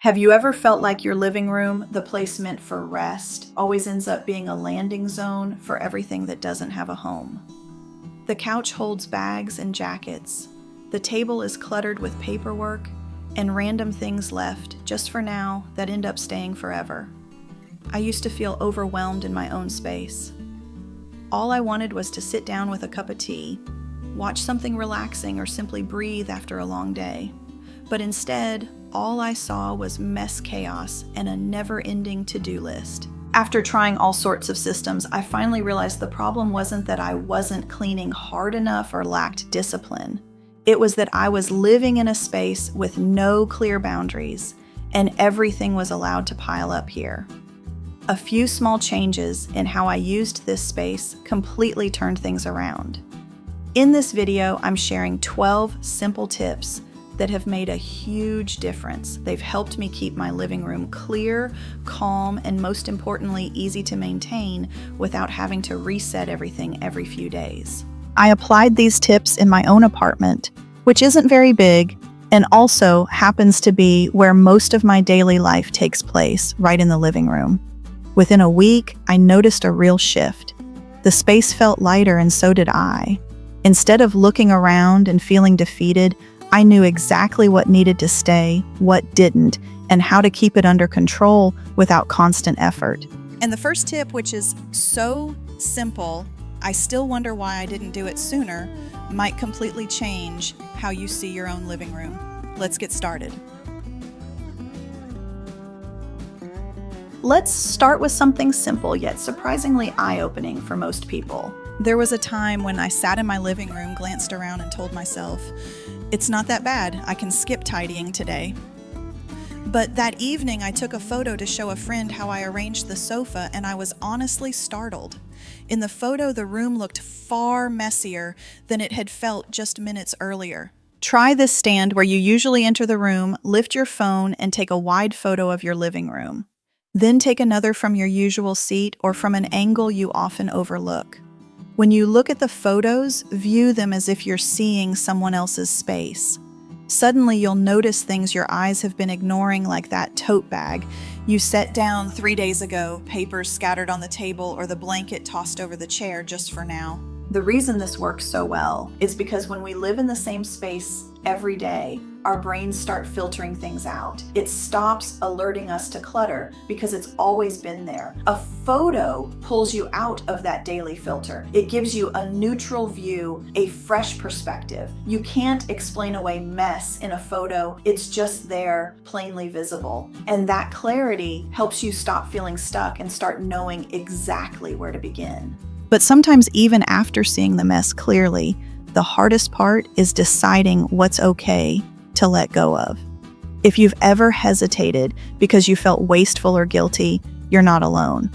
Have you ever felt like your living room, the place meant for rest, always ends up being a landing zone for everything that doesn't have a home? The couch holds bags and jackets. The table is cluttered with paperwork and random things left, just for now, that end up staying forever. I used to feel overwhelmed in my own space. All I wanted was to sit down with a cup of tea, watch something relaxing, or simply breathe after a long day. But instead, all I saw was mess, chaos, and a never-ending to-do list. After trying all sorts of systems, I finally realized the problem wasn't that I wasn't cleaning hard enough or lacked discipline. It was that I was living in a space with no clear boundaries, and everything was allowed to pile up here. A few small changes in how I used this space completely turned things around. In this video, I'm sharing 12 simple tips that have made a huge difference. They've helped me keep my living room clear, calm, and most importantly, easy to maintain without having to reset everything every few days. I applied these tips in my own apartment, which isn't very big, and also happens to be where most of my daily life takes place, right in the living room. Within a week, I noticed a real shift. The space felt lighter, and so did I. Instead of looking around and feeling defeated, I knew exactly what needed to stay, what didn't, and how to keep it under control without constant effort. And the first tip, which is so simple, I still wonder why I didn't do it sooner, might completely change how you see your own living room. Let's get started. Let's start with something simple yet surprisingly eye-opening for most people. There was a time when I sat in my living room, glanced around, and told myself, it's not that bad, I can skip tidying today. But that evening, I took a photo to show a friend how I arranged the sofa, and I was honestly startled. In the photo, the room looked far messier than it had felt just minutes earlier. Try this stand where you usually enter the room, lift your phone, and take a wide photo of your living room. Then take another from your usual seat or from an angle you often overlook. When you look at the photos, view them as if you're seeing someone else's space. Suddenly, you'll notice things your eyes have been ignoring, like that tote bag you set down 3 days ago, papers scattered on the table, or the blanket tossed over the chair just for now. The reason this works so well is because when we live in the same space every day, our brains start filtering things out. It stops alerting us to clutter because it's always been there. A photo pulls you out of that daily filter. It gives you a neutral view, a fresh perspective. You can't explain away mess in a photo. It's just there, plainly visible. And that clarity helps you stop feeling stuck and start knowing exactly where to begin. But sometimes even after seeing the mess clearly, the hardest part is deciding what's okay to let go of. If you've ever hesitated because you felt wasteful or guilty, you're not alone.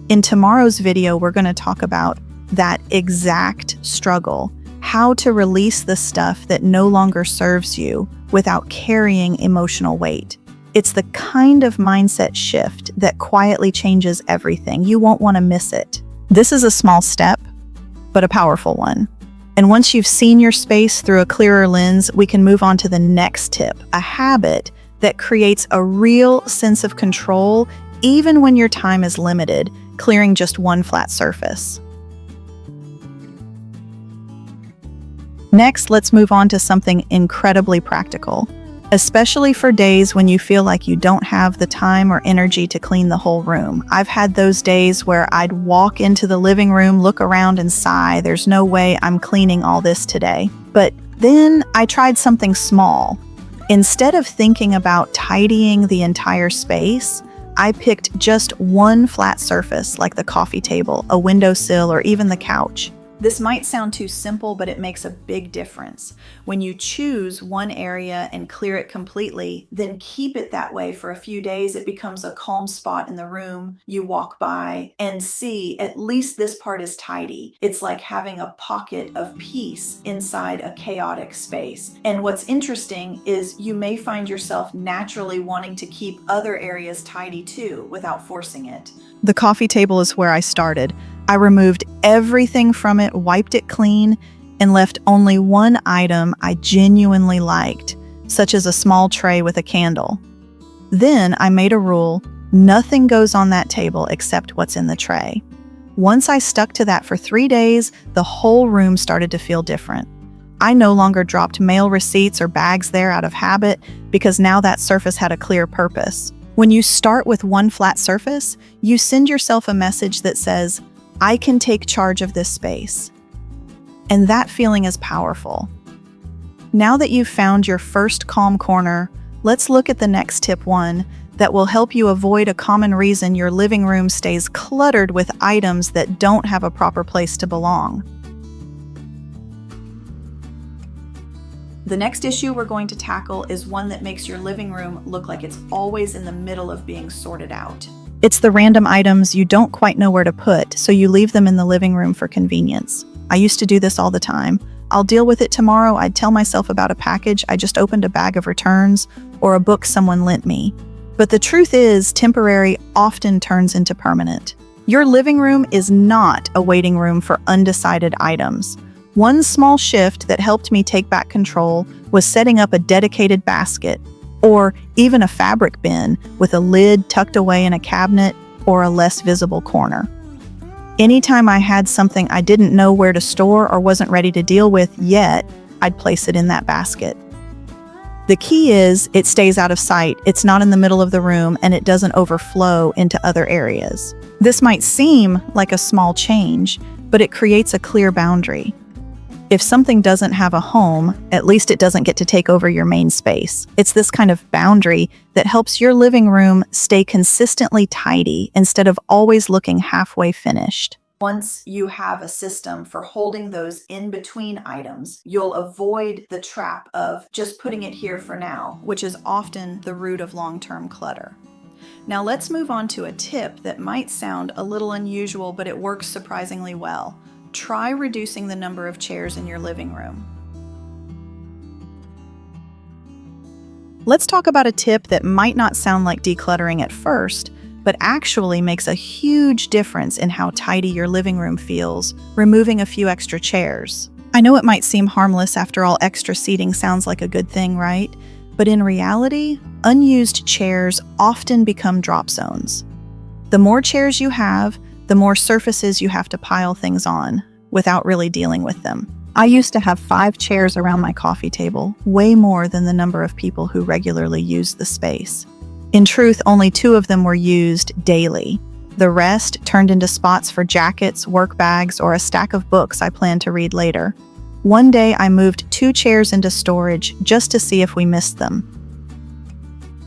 In tomorrow's video, we're going to talk about that exact struggle, how to release the stuff that no longer serves you without carrying emotional weight. It's the kind of mindset shift that quietly changes everything. You won't want to miss it. This is a small step, but a powerful one. And once you've seen your space through a clearer lens, we can move on to the next tip, a habit that creates a real sense of control, even when your time is limited, clearing just one flat surface. Next, let's move on to something incredibly practical, especially for days when you feel like you don't have the time or energy to clean the whole room. I've had those days where I'd walk into the living room, look around, and sigh, there's no way I'm cleaning all this today. But then I tried something small. Instead of thinking about tidying the entire space, I picked just one flat surface like the coffee table, a windowsill, or even the couch. This might sound too simple, but it makes a big difference. When you choose one area and clear it completely, then keep it that way for a few days, it becomes a calm spot in the room. You walk by and see at least this part is tidy. It's like having a pocket of peace inside a chaotic space. And what's interesting is you may find yourself naturally wanting to keep other areas tidy too, without forcing it. The coffee table is where I started. I removed everything from it, wiped it clean, and left only one item I genuinely liked, such as a small tray with a candle. Then I made a rule: nothing goes on that table except what's in the tray. Once I stuck to that for 3 days, the whole room started to feel different. I no longer dropped mail receipts or bags there out of habit because now that surface had a clear purpose. When you start with one flat surface, you send yourself a message that says, I can take charge of this space. And that feeling is powerful. Now that you've found your first calm corner, let's look at the next tip 1 that will help you avoid a common reason your living room stays cluttered with items that don't have a proper place to belong. The next issue we're going to tackle is one that makes your living room look like it's always in the middle of being sorted out. It's the random items you don't quite know where to put, so you leave them in the living room for convenience. I used to do this all the time. I'll deal with it tomorrow. I'd tell myself about a package I just opened, a bag of returns, or a book someone lent me. But the truth is, temporary often turns into permanent. Your living room is not a waiting room for undecided items. One small shift that helped me take back control was setting up a dedicated basket, or even a fabric bin with a lid tucked away in a cabinet or a less visible corner. Anytime I had something I didn't know where to store or wasn't ready to deal with yet, I'd place it in that basket. The key is it stays out of sight, it's not in the middle of the room, and it doesn't overflow into other areas. This might seem like a small change, but it creates a clear boundary. If something doesn't have a home, at least it doesn't get to take over your main space. It's this kind of boundary that helps your living room stay consistently tidy instead of always looking halfway finished. Once you have a system for holding those in-between items, you'll avoid the trap of just putting it here for now, which is often the root of long-term clutter. Now let's move on to a tip that might sound a little unusual, but it works surprisingly well. Try reducing the number of chairs in your living room. Let's talk about a tip that might not sound like decluttering at first, but actually makes a huge difference in how tidy your living room feels, removing a few extra chairs. I know it might seem harmless, after all, extra seating sounds like a good thing, right? But in reality, unused chairs often become drop zones. The more chairs you have, the more surfaces you have to pile things on without really dealing with them. I used to have 5 chairs around my coffee table, way more than the number of people who regularly used the space. In truth, only 2 of them were used daily. The rest turned into spots for jackets, work bags, or a stack of books I planned to read later. One day I moved 2 chairs into storage just to see if we missed them.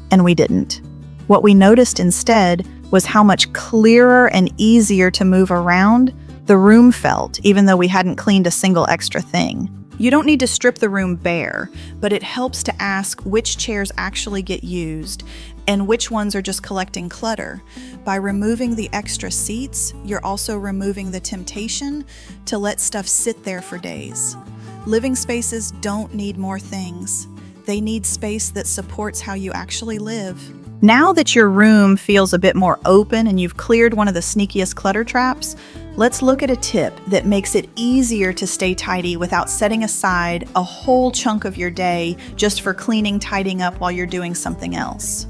And we didn't. What we noticed instead was how much clearer and easier to move around the room felt, even though we hadn't cleaned a single extra thing. You don't need to strip the room bare, but it helps to ask which chairs actually get used and which ones are just collecting clutter. By removing the extra seats, you're also removing the temptation to let stuff sit there for days. Living spaces don't need more things. They need space that supports how you actually live. Now that your room feels a bit more open and you've cleared one of the sneakiest clutter traps, let's look at a tip that makes it easier to stay tidy without setting aside a whole chunk of your day just for cleaning, tidying up while you're doing something else.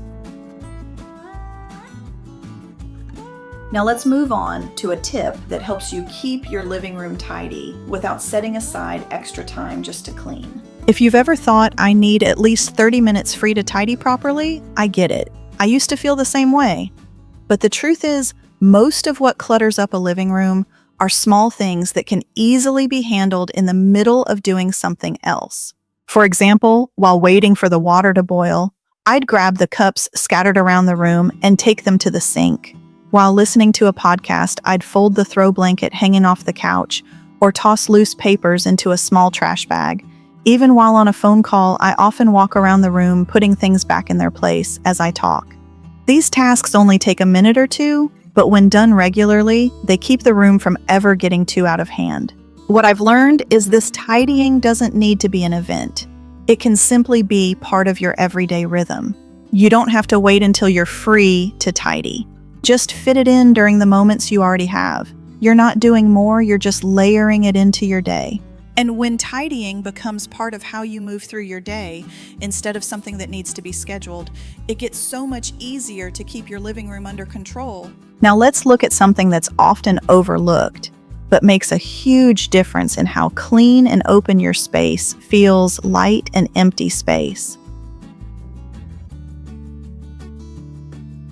Now let's move on to a tip that helps you keep your living room tidy without setting aside extra time just to clean. If you've ever thought, I need at least 30 minutes free to tidy properly, I get it. I used to feel the same way. But the truth is, most of what clutters up a living room are small things that can easily be handled in the middle of doing something else. For example, while waiting for the water to boil, I'd grab the cups scattered around the room and take them to the sink. While listening to a podcast, I'd fold the throw blanket hanging off the couch or toss loose papers into a small trash bag. Even while on a phone call, I often walk around the room putting things back in their place as I talk. These tasks only take a minute or 2, but when done regularly, they keep the room from ever getting too out of hand. What I've learned is this tidying doesn't need to be an event. It can simply be part of your everyday rhythm. You don't have to wait until you're free to tidy. Just fit it in during the moments you already have. You're not doing more, you're just layering it into your day. And when tidying becomes part of how you move through your day instead of something that needs to be scheduled, it gets so much easier to keep your living room under control. Now let's look at something that's often overlooked, but makes a huge difference in how clean and open your space feels: light and empty space.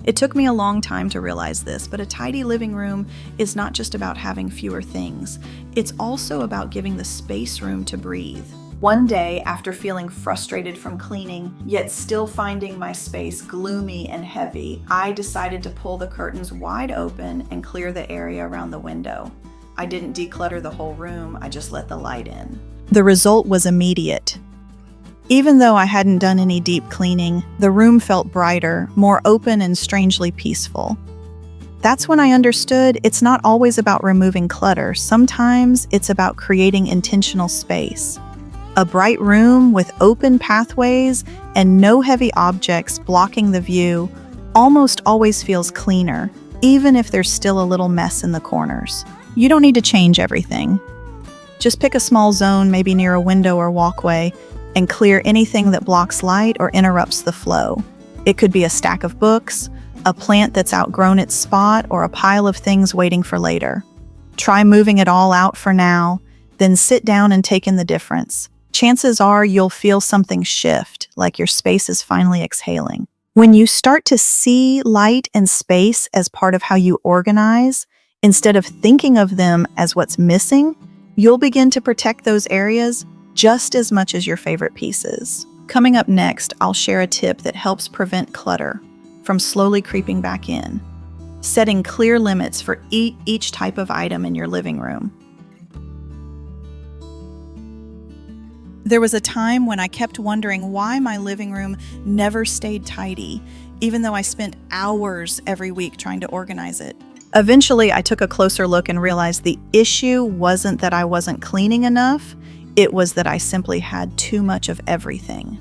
It took me a long time to realize this, but a tidy living room is not just about having fewer things. It's also about giving the space room to breathe. One day, after feeling frustrated from cleaning, yet still finding my space gloomy and heavy, I decided to pull the curtains wide open and clear the area around the window. I didn't declutter the whole room, I just let the light in. The result was immediate. Even though I hadn't done any deep cleaning, the room felt brighter, more open, and strangely peaceful. That's when I understood it's not always about removing clutter. Sometimes it's about creating intentional space. A bright room with open pathways and no heavy objects blocking the view almost always feels cleaner, even if there's still a little mess in the corners. You don't need to change everything. Just pick a small zone, maybe near a window or walkway, and clear anything that blocks light or interrupts the flow. It could be a stack of books, a plant that's outgrown its spot, or a pile of things waiting for later. Try moving it all out for now, then sit down and take in the difference. Chances are you'll feel something shift, like your space is finally exhaling. When you start to see light and space as part of how you organize, instead of thinking of them as what's missing, you'll begin to protect those areas just as much as your favorite pieces. Coming up next, I'll share a tip that helps prevent clutter from slowly creeping back in, setting clear limits for each type of item in your living room. There was a time when I kept wondering why my living room never stayed tidy, even though I spent hours every week trying to organize it. Eventually, I took a closer look and realized the issue wasn't that I wasn't cleaning enough, it was that I simply had too much of everything.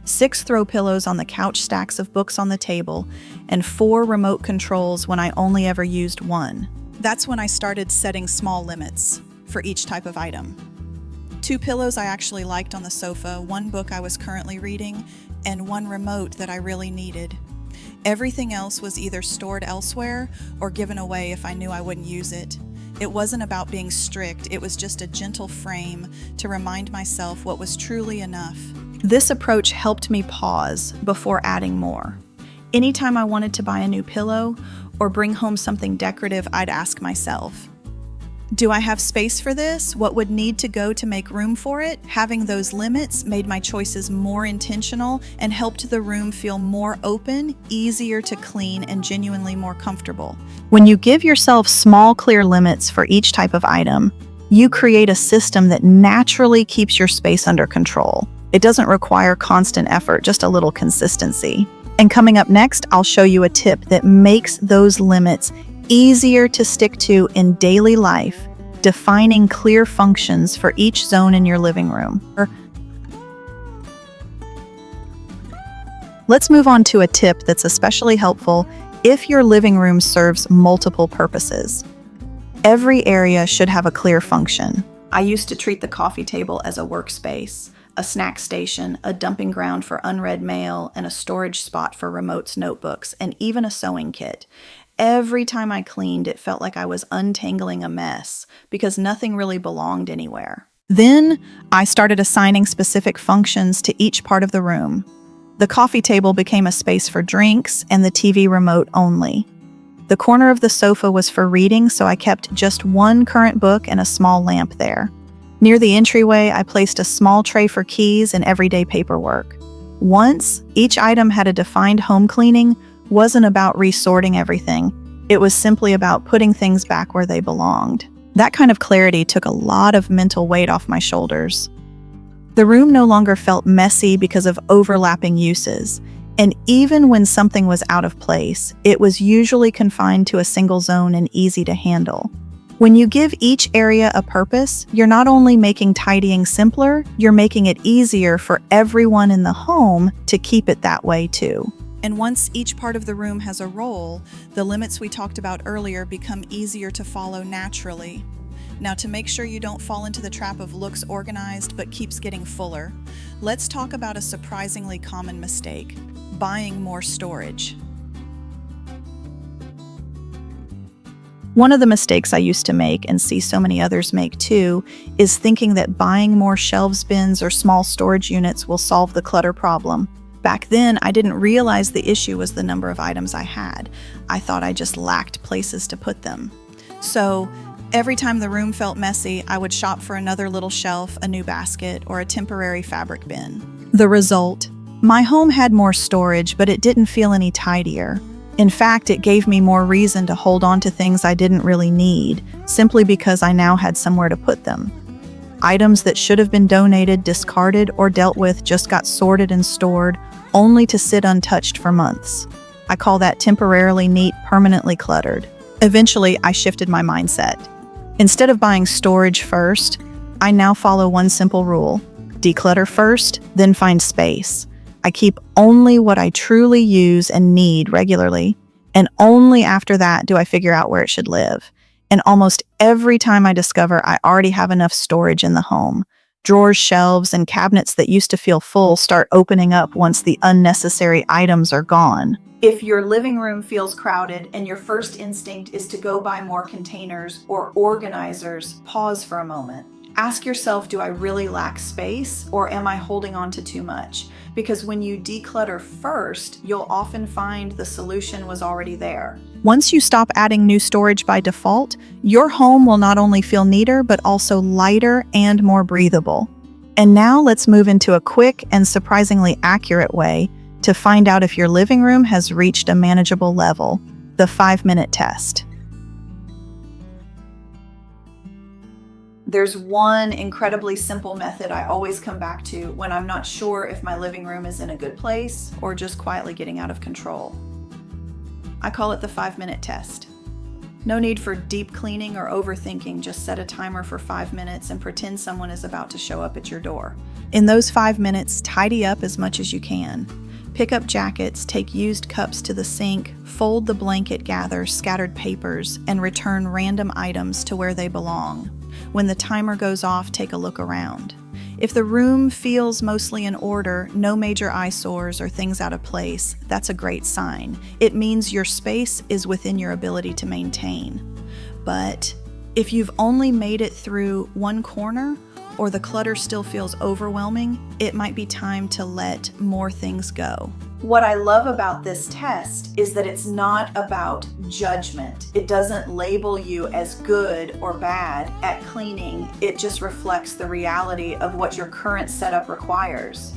6 throw pillows on the couch, stacks of books on the table, and 4 remote controls when I only ever used one. That's when I started setting small limits for each type of item. 2 pillows I actually liked on the sofa, 1 book I was currently reading, and 1 remote that I really needed. Everything else was either stored elsewhere or given away if I knew I wouldn't use it. It wasn't about being strict, it was just a gentle frame to remind myself what was truly enough. This approach helped me pause before adding more. Anytime I wanted to buy a new pillow or bring home something decorative, I'd ask myself, do I have space for this? What would need to go to make room for it? Having those limits made my choices more intentional and helped the room feel more open, easier to clean, and genuinely more comfortable. When you give yourself small, clear limits for each type of item, you create a system that naturally keeps your space under control. It doesn't require constant effort, just a little consistency. And coming up next, I'll show you a tip that makes those limits easier to stick to in daily life, defining clear functions for each zone in your living room. Let's move on to a tip that's especially helpful if your living room serves multiple purposes. Every area should have a clear function. I used to treat the coffee table as a workspace, a snack station, a dumping ground for unread mail, and a storage spot for remotes, notebooks, and even a sewing kit. Every time I cleaned, it felt like I was untangling a mess because nothing really belonged anywhere. Then I started assigning specific functions to each part of the room. The coffee table became a space for drinks and the TV remote only. The corner of the sofa was for reading, so I kept just 1 current book and a small lamp there. Near the entryway, I placed a small tray for keys and everyday paperwork. Once each item had a defined home cleaning, wasn't about resorting everything. It was simply about putting things back where they belonged. That kind of clarity took a lot of mental weight off my shoulders. The room no longer felt messy because of overlapping uses, and even when something was out of place, it was usually confined to a single zone and easy to handle. When you give each area a purpose, you're not only making tidying simpler, you're making it easier for everyone in the home to keep it that way too. And once each part of the room has a role, the limits we talked about earlier become easier to follow naturally. Now, to make sure you don't fall into the trap of looks organized but keeps getting fuller, let's talk about a surprisingly common mistake: buying more storage. One of the mistakes I used to make, and see so many others make too, is thinking that buying more shelves bins or small storage units will solve the clutter problem. Back then, I didn't realize the issue was the number of items I had. I thought I just lacked places to put them. So, every time the room felt messy, I would shop for another little shelf, a new basket, or a temporary fabric bin. The result? My home had more storage, but it didn't feel any tidier. In fact, it gave me more reason to hold on to things I didn't really need, simply because I now had somewhere to put them. Items that should have been donated, discarded, or dealt with just got sorted and stored, only to sit untouched for months. I call that temporarily neat, permanently cluttered. Eventually, I shifted my mindset. Instead of buying storage first, I now follow one simple rule: declutter first, then find space. I keep only what I truly use and need regularly, and only after that do I figure out where it should live. And almost every time I discover I already have enough storage in the home, drawers, shelves, and cabinets that used to feel full start opening up once the unnecessary items are gone. If your living room feels crowded and your first instinct is to go buy more containers or organizers, pause for a moment. Ask yourself, do I really lack space, or am I holding on to too much? Because when you declutter first, you'll often find the solution was already there. Once you stop adding new storage by default, your home will not only feel neater, but also lighter and more breathable. And now let's move into a quick and surprisingly accurate way to find out if your living room has reached a manageable level: the 5-minute test. There's one incredibly simple method I always come back to when I'm not sure if my living room is in a good place or just quietly getting out of control. I call it the 5-minute test. No need for deep cleaning or overthinking, just set a timer for 5 minutes and pretend someone is about to show up at your door. In those 5 minutes, tidy up as much as you can. Pick up jackets, take used cups to the sink, fold the blanket, gather scattered papers, and return random items to where they belong. When the timer goes off, take a look around. If the room feels mostly in order, no major eyesores or things out of place, that's a great sign. It means your space is within your ability to maintain. But if you've only made it through one corner, or the clutter still feels overwhelming, it might be time to let more things go. What I love about this test is that it's not about judgment. It doesn't label you as good or bad at cleaning. It just reflects the reality of what your current setup requires.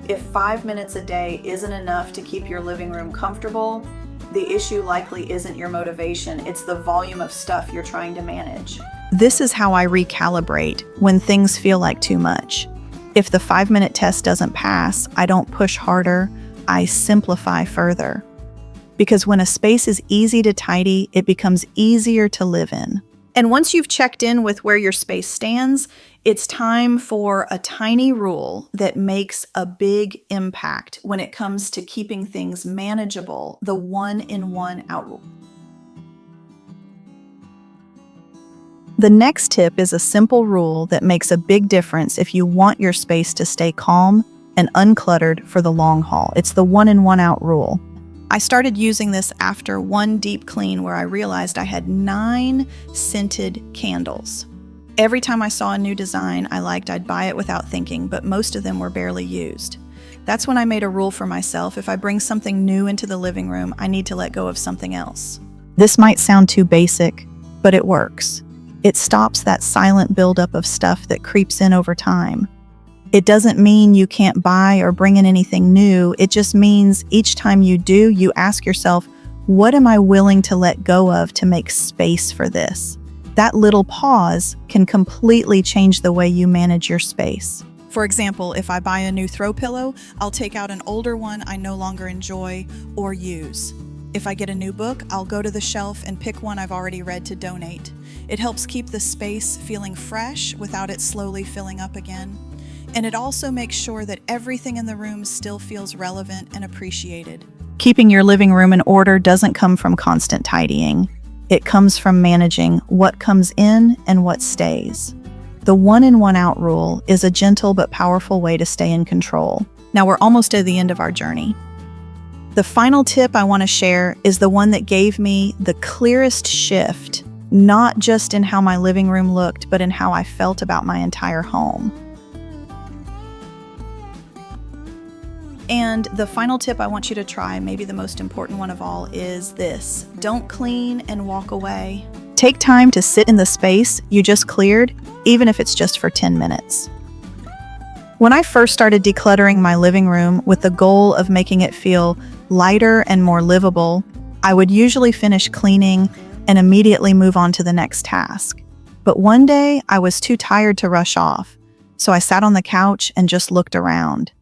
If 5 minutes a day isn't enough to keep your living room comfortable, the issue likely isn't your motivation, it's the volume of stuff you're trying to manage. This is how I recalibrate when things feel like too much. If the 5-minute test doesn't pass, I don't push harder, I simplify further. Because when a space is easy to tidy, it becomes easier to live in. And once you've checked in with where your space stands, it's time for a tiny rule that makes a big impact when it comes to keeping things manageable: the 1-in-1 out rule. The next tip is a simple rule that makes a big difference if you want your space to stay calm and uncluttered for the long haul. It's the 1-in-1 out rule. I started using this after one deep clean where I realized I had 9 scented candles. Every time I saw a new design I liked, I'd buy it without thinking, but most of them were barely used. That's when I made a rule for myself: if I bring something new into the living room, I need to let go of something else. This might sound too basic, but it works. It stops that silent buildup of stuff that creeps in over time. It doesn't mean you can't buy or bring in anything new. It just means each time you do, you ask yourself, what am I willing to let go of to make space for this? That little pause can completely change the way you manage your space. For example, if I buy a new throw pillow, I'll take out an older one I no longer enjoy or use. If I get a new book, I'll go to the shelf and pick one I've already read to donate. It helps keep the space feeling fresh without it slowly filling up again. And it also makes sure that everything in the room still feels relevant and appreciated. Keeping your living room in order doesn't come from constant tidying. It comes from managing what comes in and what stays. The one in, one out rule is a gentle but powerful way to stay in control. Now we're almost at the end of our journey. The final tip I want to share is the one that gave me the clearest shift, not just in how my living room looked, but in how I felt about my entire home. And the final tip I want you to try, maybe the most important one of all, is this: don't clean and walk away. Take time to sit in the space you just cleared, even if it's just for 10 minutes. When I first started decluttering my living room with the goal of making it feel lighter and more livable, I would usually finish cleaning and immediately move on to the next task. But one day I was too tired to rush off, so I sat on the couch and just looked around.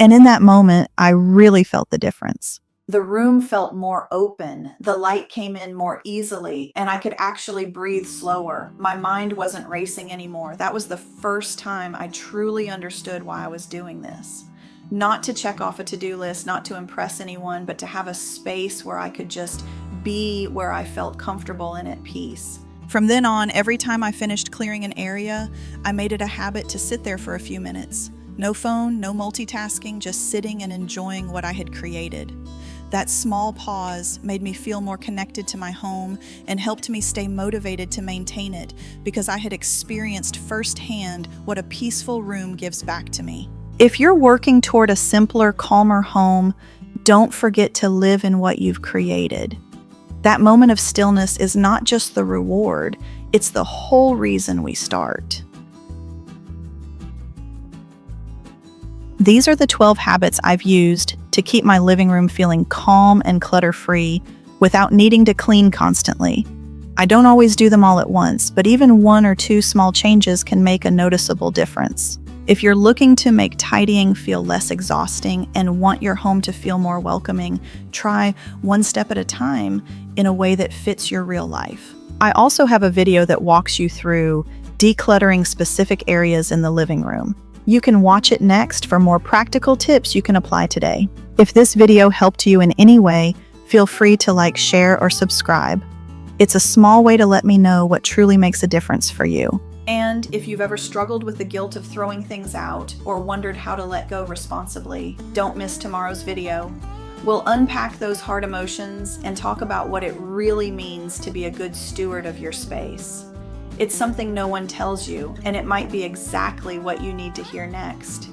And in that moment, I really felt the difference. The room felt more open, the light came in more easily, and I could actually breathe slower. My mind wasn't racing anymore. That was the first time I truly understood why I was doing this. Not to check off a to-do list, not to impress anyone, but to have a space where I could just be where I felt comfortable and at peace. From then on, every time I finished clearing an area, I made it a habit to sit there for a few minutes. No phone, no multitasking, just sitting and enjoying what I had created. That small pause made me feel more connected to my home and helped me stay motivated to maintain it because I had experienced firsthand what a peaceful room gives back to me. If you're working toward a simpler, calmer home, don't forget to live in what you've created. That moment of stillness is not just the reward, it's the whole reason we start. These are the 12 habits I've used to keep my living room feeling calm and clutter-free without needing to clean constantly. I don't always do them all at once, but even 1 or 2 small changes can make a noticeable difference. If you're looking to make tidying feel less exhausting and want your home to feel more welcoming, try one step at a time in a way that fits your real life. I also have a video that walks you through decluttering specific areas in the living room. You can watch it next for more practical tips you can apply today. If this video helped you in any way, feel free to like, share, or subscribe. It's a small way to let me know what truly makes a difference for you. And if you've ever struggled with the guilt of throwing things out or wondered how to let go responsibly, don't miss tomorrow's video. We'll unpack those hard emotions and talk about what it really means to be a good steward of your space. It's something no one tells you, and it might be exactly what you need to hear next.